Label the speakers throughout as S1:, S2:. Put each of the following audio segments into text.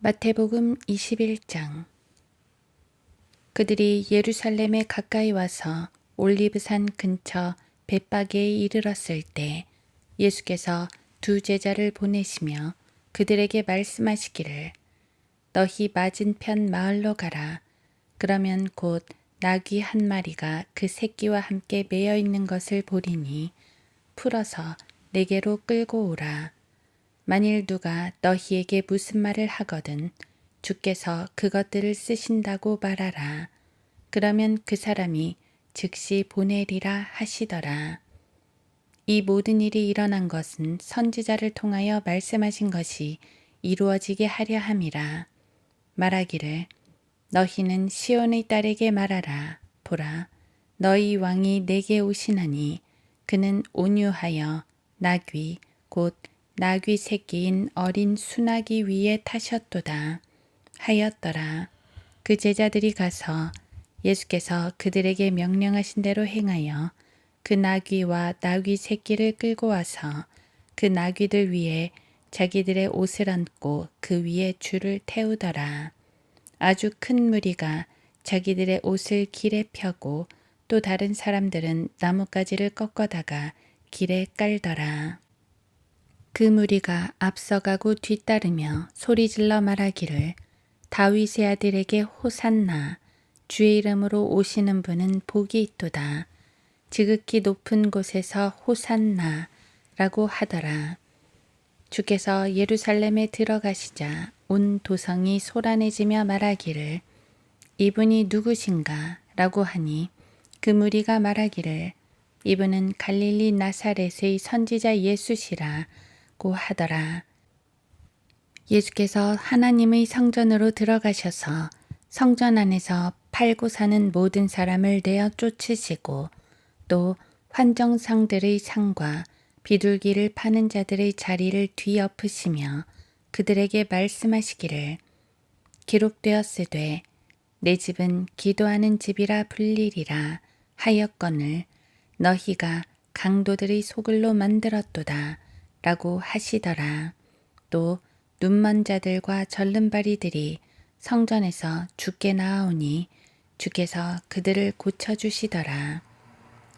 S1: 마태복음 21장. 그들이 예루살렘에 가까이 와서 올리브산 근처 벳바게에 이르렀을 때 예수께서 두 제자를 보내시며 그들에게 말씀하시기를 너희 맞은편 마을로 가라. 그러면 곧 나귀 한 마리가 그 새끼와 함께 매여 있는 것을 보리니 풀어서 내게로 끌고 오라. 만일 누가 너희에게 무슨 말을 하거든 주께서 그것들을 쓰신다고 말하라. 그러면 그 사람이 즉시 보내리라 하시더라. 이 모든 일이 일어난 것은 선지자를 통하여 말씀하신 것이 이루어지게 하려 함이라. 말하기를 너희는 시온의 딸에게 말하라. 보라, 너희 왕이 내게 오시나니 그는 온유하여 나귀 곧 나귀 새끼인 어린 수나귀 위에 타셨도다 하였더라. 그 제자들이 가서 예수께서 그들에게 명령하신 대로 행하여 그 나귀와 나귀 새끼를 끌고 와서 그 나귀들 위에 자기들의 옷을 얹고 그 위에 줄을 태우더라. 아주 큰 무리가 자기들의 옷을 길에 펴고 또 다른 사람들은 나뭇가지를 꺾어다가 길에 깔더라. 그 무리가 앞서가고 뒤따르며 소리질러 말하기를 다윗의 아들에게 호산나 주의 이름으로 오시는 분은 복이 있도다. 지극히 높은 곳에서 호산나라고 하더라. 주께서 예루살렘에 들어가시자 온 도성이 소란해지며 말하기를 이분이 누구신가 라고 하니 그 무리가 말하기를 이분은 갈릴리 나사렛의 선지자 예수시라 고 하더라. 예수께서 하나님의 성전으로 들어가셔서 성전 안에서 팔고 사는 모든 사람을 내어 쫓으시고 또 환정상들의 상과 비둘기를 파는 자들의 자리를 뒤엎으시며 그들에게 말씀하시기를 기록되었으되 내 집은 기도하는 집이라 불리리라 하였거늘 너희가 강도들의 소굴로 만들었도다 라고 하시더라. 또 눈먼 자들과 절름발이들이 성전에서 주께 나아오니 주께서 그들을 고쳐주시더라.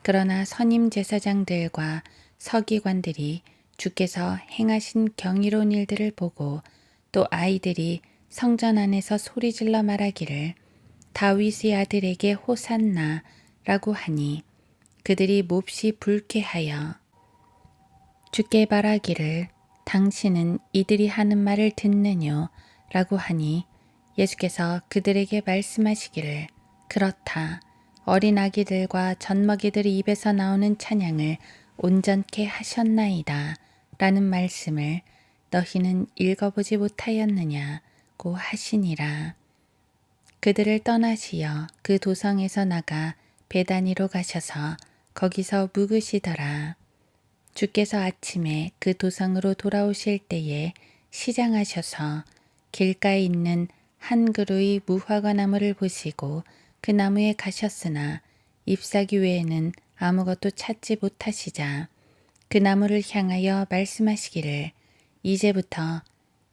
S1: 그러나 선임 제사장들과 서기관들이 주께서 행하신 경이로운 일들을 보고 또 아이들이 성전 안에서 소리질러 말하기를 다윗의 아들에게 호산나 라고 하니 그들이 몹시 불쾌하여 주께 말하기를 당신은 이들이 하는 말을 듣느뇨 라고 하니 예수께서 그들에게 말씀하시기를 그렇다. 어린 아기들과 젖먹이들의 입에서 나오는 찬양을 온전케 하셨나이다 라는 말씀을 너희는 읽어보지 못하였느냐고 하시니라. 그들을 떠나시어 그 도성에서 나가 베다니로 가셔서 거기서 묵으시더라. 주께서 아침에 그 도성으로 돌아오실 때에 시장하셔서 길가에 있는 한 그루의 무화과 나무를 보시고 그 나무에 가셨으나 잎사귀 외에는 아무것도 찾지 못하시자 그 나무를 향하여 말씀하시기를 이제부터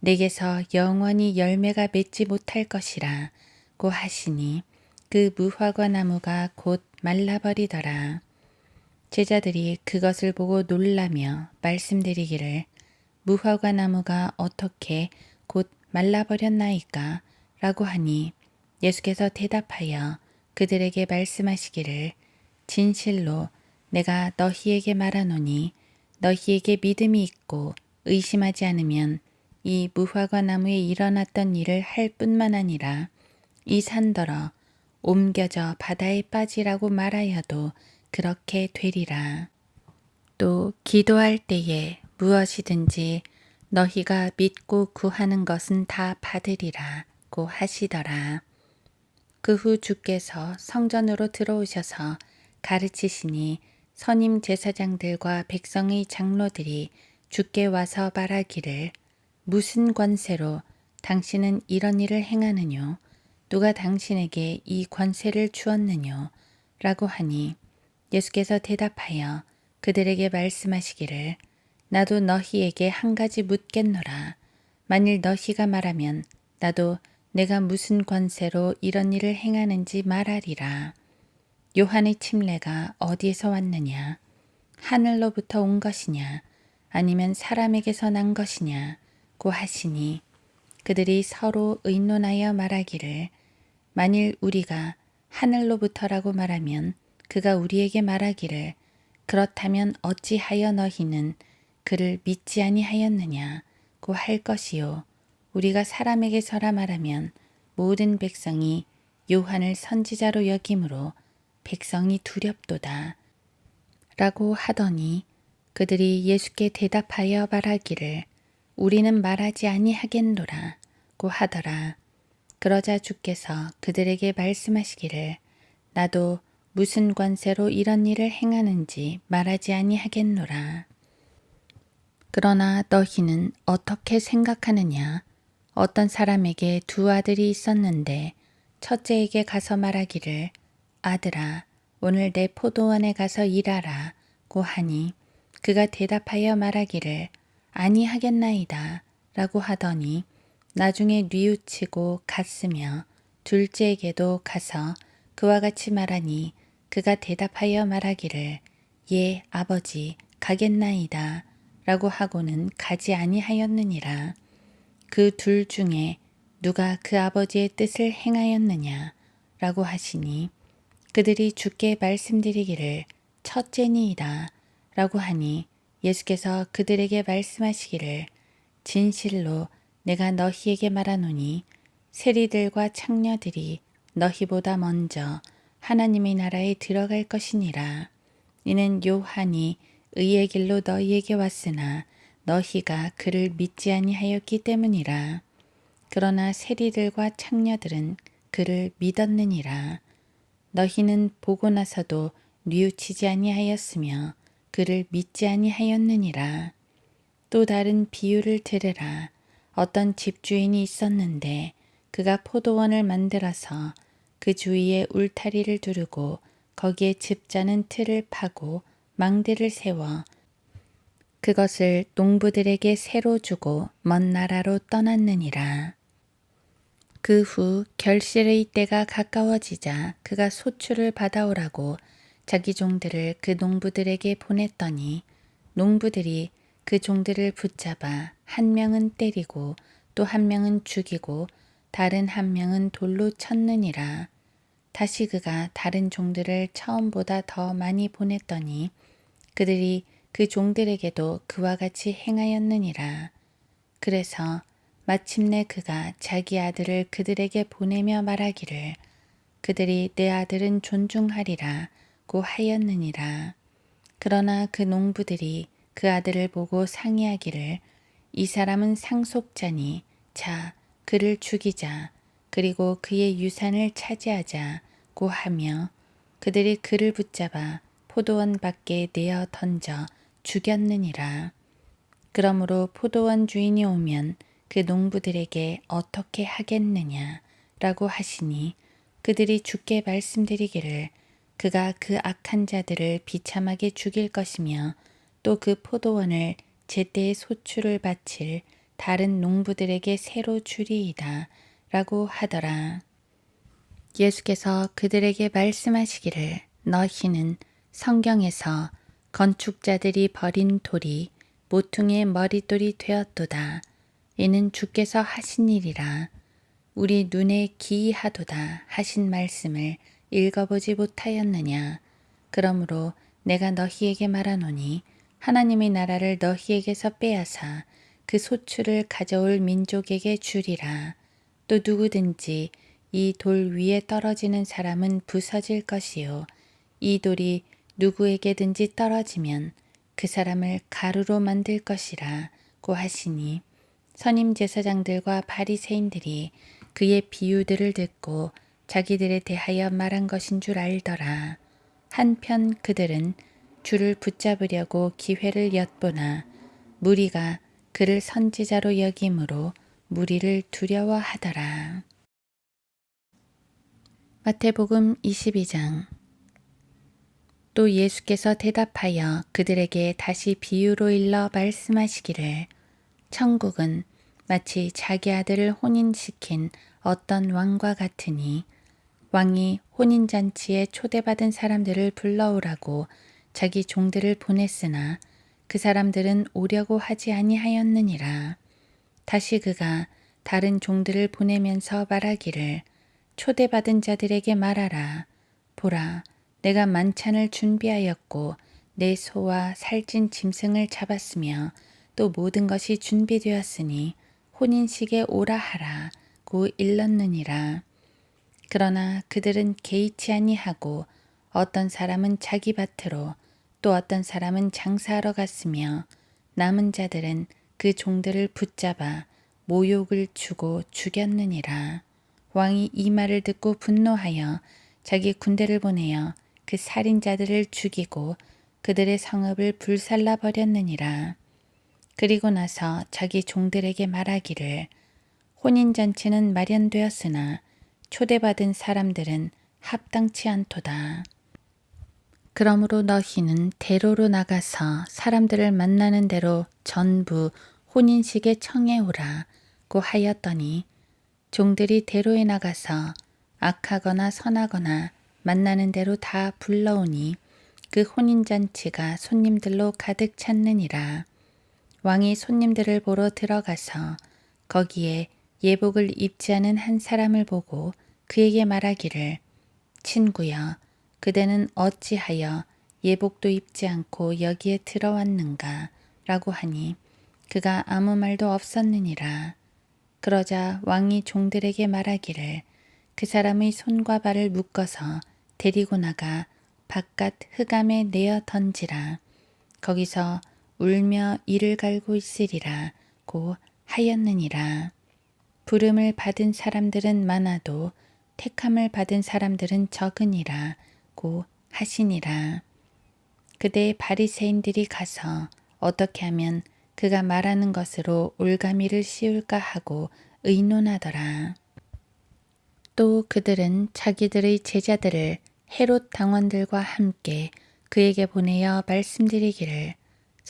S1: 내게서 영원히 열매가 맺지 못할 것이라 고 하시니 그 무화과 나무가 곧 말라버리더라. 제자들이 그것을 보고 놀라며 말씀드리기를 무화과 나무가 어떻게 곧 말라버렸나이까 라고 하니 예수께서 대답하여 그들에게 말씀하시기를 진실로 내가 너희에게 말하노니 너희에게 믿음이 있고 의심하지 않으면 이 무화과 나무에 일어났던 일을 할 뿐만 아니라 이 산더러 옮겨져 바다에 빠지라고 말하여도 그렇게 되리라. 또 기도할 때에 무엇이든지 너희가 믿고 구하는 것은 다 받으리라 고 하시더라. 그 후 주께서 성전으로 들어오셔서 가르치시니 선임 제사장들과 백성의 장로들이 주께 와서 말하기를 무슨 권세로 당신은 이런 일을 행하느뇨? 누가 당신에게 이 권세를 주었느뇨? 라고 하니 예수께서 대답하여 그들에게 말씀하시기를 나도 너희에게 한 가지 묻겠노라. 만일 너희가 말하면 나도 내가 무슨 권세로 이런 일을 행하는지 말하리라. 요한의 침례가 어디에서 왔느냐? 하늘로부터 온 것이냐? 아니면 사람에게서 난 것이냐고 하시니 그들이 서로 의논하여 말하기를 만일 우리가 하늘로부터라고 말하면 그가 우리에게 말하기를 그렇다면 어찌하여 너희는 그를 믿지 아니하였느냐고 할 것이요 우리가 사람에게서라 말하면 모든 백성이 요한을 선지자로 여김으로 백성이 두렵도다 라고 하더니 그들이 예수께 대답하여 말하기를 우리는 말하지 아니하겠노라고 하더라. 그러자 주께서 그들에게 말씀하시기를 나도 무슨 권세로 이런 일을 행하는지 말하지 아니하겠노라. 그러나 너희는 어떻게 생각하느냐? 어떤 사람에게 두 아들이 있었는데 첫째에게 가서 말하기를 아들아 오늘 내 포도원에 가서 일하라 고 하니 그가 대답하여 말하기를 아니하겠나이다 라고 하더니 나중에 뉘우치고 갔으며 둘째에게도 가서 그와 같이 말하니 그가 대답하여 말하기를 예 아버지 가겠나이다 라고 하고는 가지 아니하였느니라. 그 둘 중에 누가 그 아버지의 뜻을 행하였느냐 라고 하시니 그들이 주께 말씀드리기를 첫째니이다 라고 하니 예수께서 그들에게 말씀하시기를 진실로 내가 너희에게 말하노니 세리들과 창녀들이 너희보다 먼저 하나님의 나라에 들어갈 것이니라. 이는 요한이 의의 길로 너희에게 왔으나 너희가 그를 믿지 아니하였기 때문이라. 그러나 세리들과 창녀들은 그를 믿었느니라. 너희는 보고 나서도 뉘우치지 아니하였으며 그를 믿지 아니하였느니라. 또 다른 비유를 들으라. 어떤 집주인이 있었는데 그가 포도원을 만들어서 그 주위에 울타리를 두르고 거기에 즙자는 틀을 파고 망대를 세워 그것을 농부들에게 새로 주고 먼 나라로 떠났느니라. 그 후 결실의 때가 가까워지자 그가 소출을 받아오라고 자기 종들을 그 농부들에게 보냈더니 농부들이 그 종들을 붙잡아 한 명은 때리고 또 한 명은 죽이고 다른 한 명은 돌로 쳤느니라. 다시 그가 다른 종들을 처음보다 더 많이 보냈더니 그들이 그 종들에게도 그와 같이 행하였느니라. 그래서 마침내 그가 자기 아들을 그들에게 보내며 말하기를 그들이 내 아들은 존중하리라고 하였느니라. 그러나 그 농부들이 그 아들을 보고 상의하기를 이 사람은 상속자니 자 그를 죽이자 그리고 그의 유산을 차지하자고 하며 그들이 그를 붙잡아 포도원 밖에 내어 던져 죽였느니라. 그러므로 포도원 주인이 오면 그 농부들에게 어떻게 하겠느냐라고 하시니 그들이 주께 말씀드리기를 그가 그 악한 자들을 비참하게 죽일 것이며 또 그 포도원을 제때에 소출을 바칠 다른 농부들에게 새로 주리이다 라고 하더라. 예수께서 그들에게 말씀하시기를 너희는 성경에서 건축자들이 버린 돌이 모퉁이의 머릿돌이 되었도다. 이는 주께서 하신 일이라. 우리 눈에 기이하도다 하신 말씀을 읽어보지 못하였느냐. 그러므로 내가 너희에게 말하노니 하나님의 나라를 너희에게서 빼앗아 그 소출을 가져올 민족에게 주리라. 또 누구든지 이 돌 위에 떨어지는 사람은 부서질 것이요 이 돌이 누구에게든지 떨어지면 그 사람을 가루로 만들 것이라고 하시니 선임 제사장들과 바리새인들이 그의 비유들을 듣고 자기들에 대하여 말한 것인 줄 알더라. 한편 그들은 주를 붙잡으려고 기회를 엿보나 무리가 그를 선지자로 여김으로 무리를 두려워하더라. 마태복음 22장. 또 예수께서 대답하여 그들에게 다시 비유로 일러 말씀하시기를 천국은 마치 자기 아들을 혼인시킨 어떤 왕과 같으니 왕이 혼인잔치에 초대받은 사람들을 불러오라고 자기 종들을 보냈으나 그 사람들은 오려고 하지 아니하였느니라. 다시 그가 다른 종들을 보내면서 말하기를 초대받은 자들에게 말하라. 보라, 내가 만찬을 준비하였고 내 소와 살찐 짐승을 잡았으며 또 모든 것이 준비되었으니 혼인식에 오라 하라고 일렀느니라. 그러나 그들은 개의치 아니하고 어떤 사람은 자기 밭으로 또 어떤 사람은 장사하러 갔으며 남은 자들은 그 종들을 붙잡아 모욕을 주고 죽였느니라. 왕이 이 말을 듣고 분노하여 자기 군대를 보내어 그 살인자들을 죽이고 그들의 성읍을 불살라 버렸느니라. 그리고 나서 자기 종들에게 말하기를 혼인잔치는 마련되었으나 초대받은 사람들은 합당치 않도다. 그러므로 너희는 대로로 나가서 사람들을 만나는 대로 전부 혼인식에 청해오라고 하였더니 종들이 대로에 나가서 악하거나 선하거나 만나는 대로 다 불러오니 그 혼인잔치가 손님들로 가득 찼느니라. 왕이 손님들을 보러 들어가서 거기에 예복을 입지 않은 한 사람을 보고 그에게 말하기를 친구여, 그대는 어찌하여 예복도 입지 않고 여기에 들어왔는가? 라고 하니 그가 아무 말도 없었느니라. 그러자 왕이 종들에게 말하기를 그 사람의 손과 발을 묶어서 데리고 나가 바깥 흑암에 내어 던지라. 거기서 울며 이를 갈고 있으리라고 하였느니라. 부름을 받은 사람들은 많아도 택함을 받은 사람들은 적으니라고 하시니라. 그때 바리새인들이 가서 어떻게 하면 그가 말하는 것으로 올가미를 씌울까 하고 의논하더라. 또 그들은 자기들의 제자들을 헤롯 당원들과 함께 그에게 보내어 말씀드리기를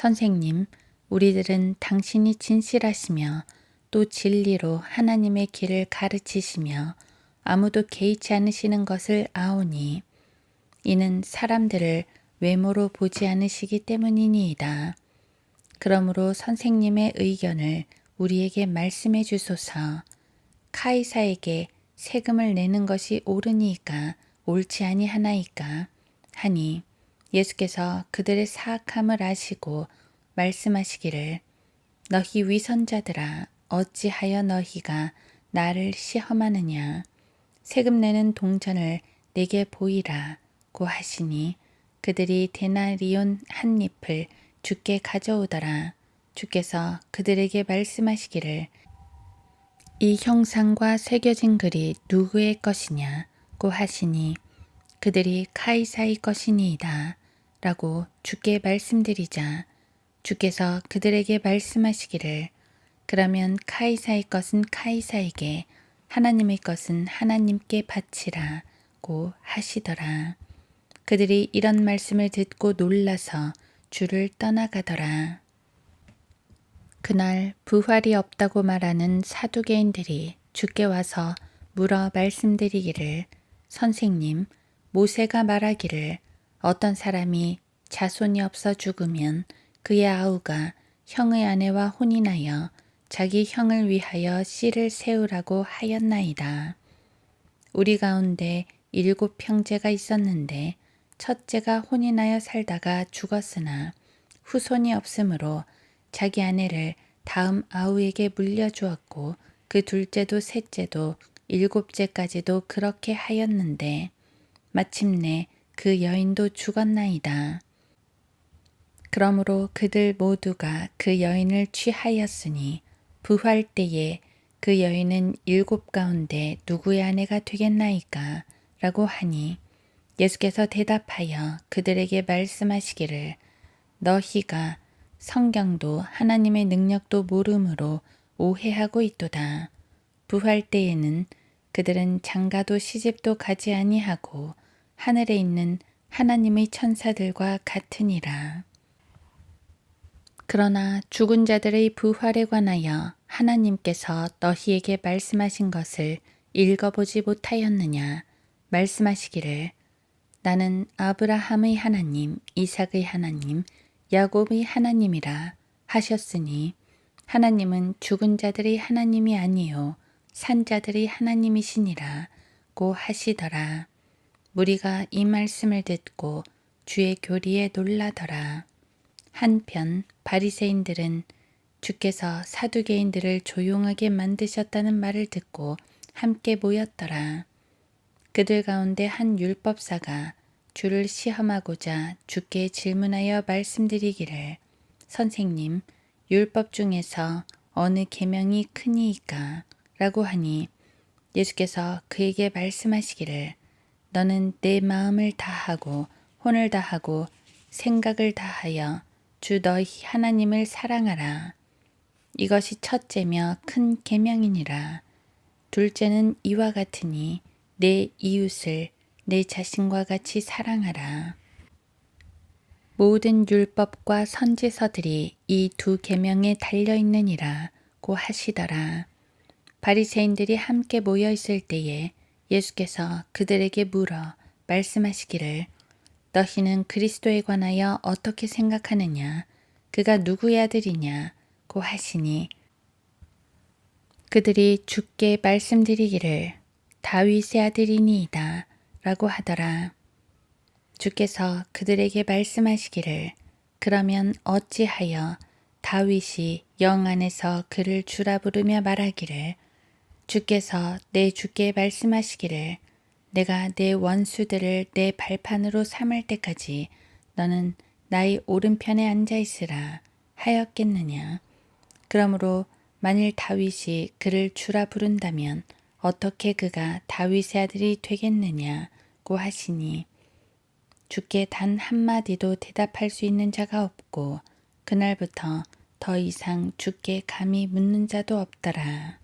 S1: 선생님, 우리들은 당신이 진실하시며 또 진리로 하나님의 길을 가르치시며 아무도 개의치 않으시는 것을 아오니 이는 사람들을 외모로 보지 않으시기 때문이니이다. 그러므로 선생님의 의견을 우리에게 말씀해 주소서. 카이사에게 세금을 내는 것이 옳으니까 옳지 아니하나이까 하니 예수께서 그들의 사악함을 아시고 말씀하시기를 너희 위선자들아 어찌하여 너희가 나를 시험하느냐 세금 내는 동전을 내게 보이라고 하시니 그들이 데나리온 한 잎을 주께 가져오더라. 주께서 그들에게 말씀하시기를 이 형상과 새겨진 글이 누구의 것이냐고 하시니 그들이 카이사의 것이니이다 라고 주께 말씀드리자 주께서 그들에게 말씀하시기를 그러면 카이사의 것은 카이사에게 하나님의 것은 하나님께 바치라고 하시더라. 그들이 이런 말씀을 듣고 놀라서 주를 떠나가더라. 그날 부활이 없다고 말하는 사두개인들이 주께 와서 물어 말씀드리기를 선생님, 모세가 말하기를 어떤 사람이 자손이 없어 죽으면 그의 아우가 형의 아내와 혼인하여 자기 형을 위하여 씨를 세우라고 하였나이다. 우리 가운데 7 형제가 있었는데 첫째가 혼인하여 살다가 죽었으나 후손이 없으므로 자기 아내를 다음 아우에게 물려주었고 그 둘째도 셋째도 7째까지도 그렇게 하였는데 마침내 그 여인도 죽었나이다. 그러므로 그들 모두가 그 여인을 취하였으니 부활 때에 그 여인은 7 가운데 누구의 아내가 되겠나이까? 라고 하니 예수께서 대답하여 그들에게 말씀하시기를 너희가 성경도 하나님의 능력도 모름으로 오해하고 있도다. 부활 때에는 그들은 장가도 시집도 가지 아니하고 하늘에 있는 하나님의 천사들과 같으니라. 그러나 죽은 자들의 부활에 관하여 하나님께서 너희에게 말씀하신 것을 읽어보지 못하였느냐? 말씀하시기를 나는 아브라함의 하나님, 이삭의 하나님, 야곱의 하나님이라 하셨으니 하나님은 죽은 자들의 하나님이 아니요 산 자들의 하나님이시니라 고 하시더라. 무리가 이 말씀을 듣고 주의 교리에 놀라더라. 한편 바리새인들은 주께서 사두개인들을 조용하게 만드셨다는 말을 듣고 함께 모였더라. 그들 가운데 한 율법사가 주를 시험하고자 주께 질문하여 말씀드리기를 선생님, 율법 중에서 어느 계명이 크니이까? 라고 하니 예수께서 그에게 말씀하시기를 너는 내 마음을 다하고 혼을 다하고 생각을 다하여 주 너희 하나님을 사랑하라. 이것이 첫째며 큰 계명이니라. 둘째는 이와 같으니 내 이웃을 내 자신과 같이 사랑하라. 모든 율법과 선지서들이 이 두 계명에 달려 있느니라 고 하시더라. 바리새인들이 함께 모여 있을 때에 예수께서 그들에게 물어 말씀하시기를 너희는 그리스도에 관하여 어떻게 생각하느냐? 그가 누구의 아들이냐? 고 하시니 그들이 주께 말씀드리기를 다윗의 아들이니이다 라고 하더라. 주께서 그들에게 말씀하시기를 그러면 어찌하여 다윗이 영 안에서 그를 주라 부르며 말하기를 주께서 내 주께 말씀하시기를 내가 내 원수들을 내 발판으로 삼을 때까지 너는 나의 오른편에 앉아 있으라 하였겠느냐. 그러므로 만일 다윗이 그를 주라 부른다면 어떻게 그가 다윗의 아들이 되겠느냐고 하시니 주께 단 한마디도 대답할 수 있는 자가 없고 그날부터 더 이상 주께 감히 묻는 자도 없더라.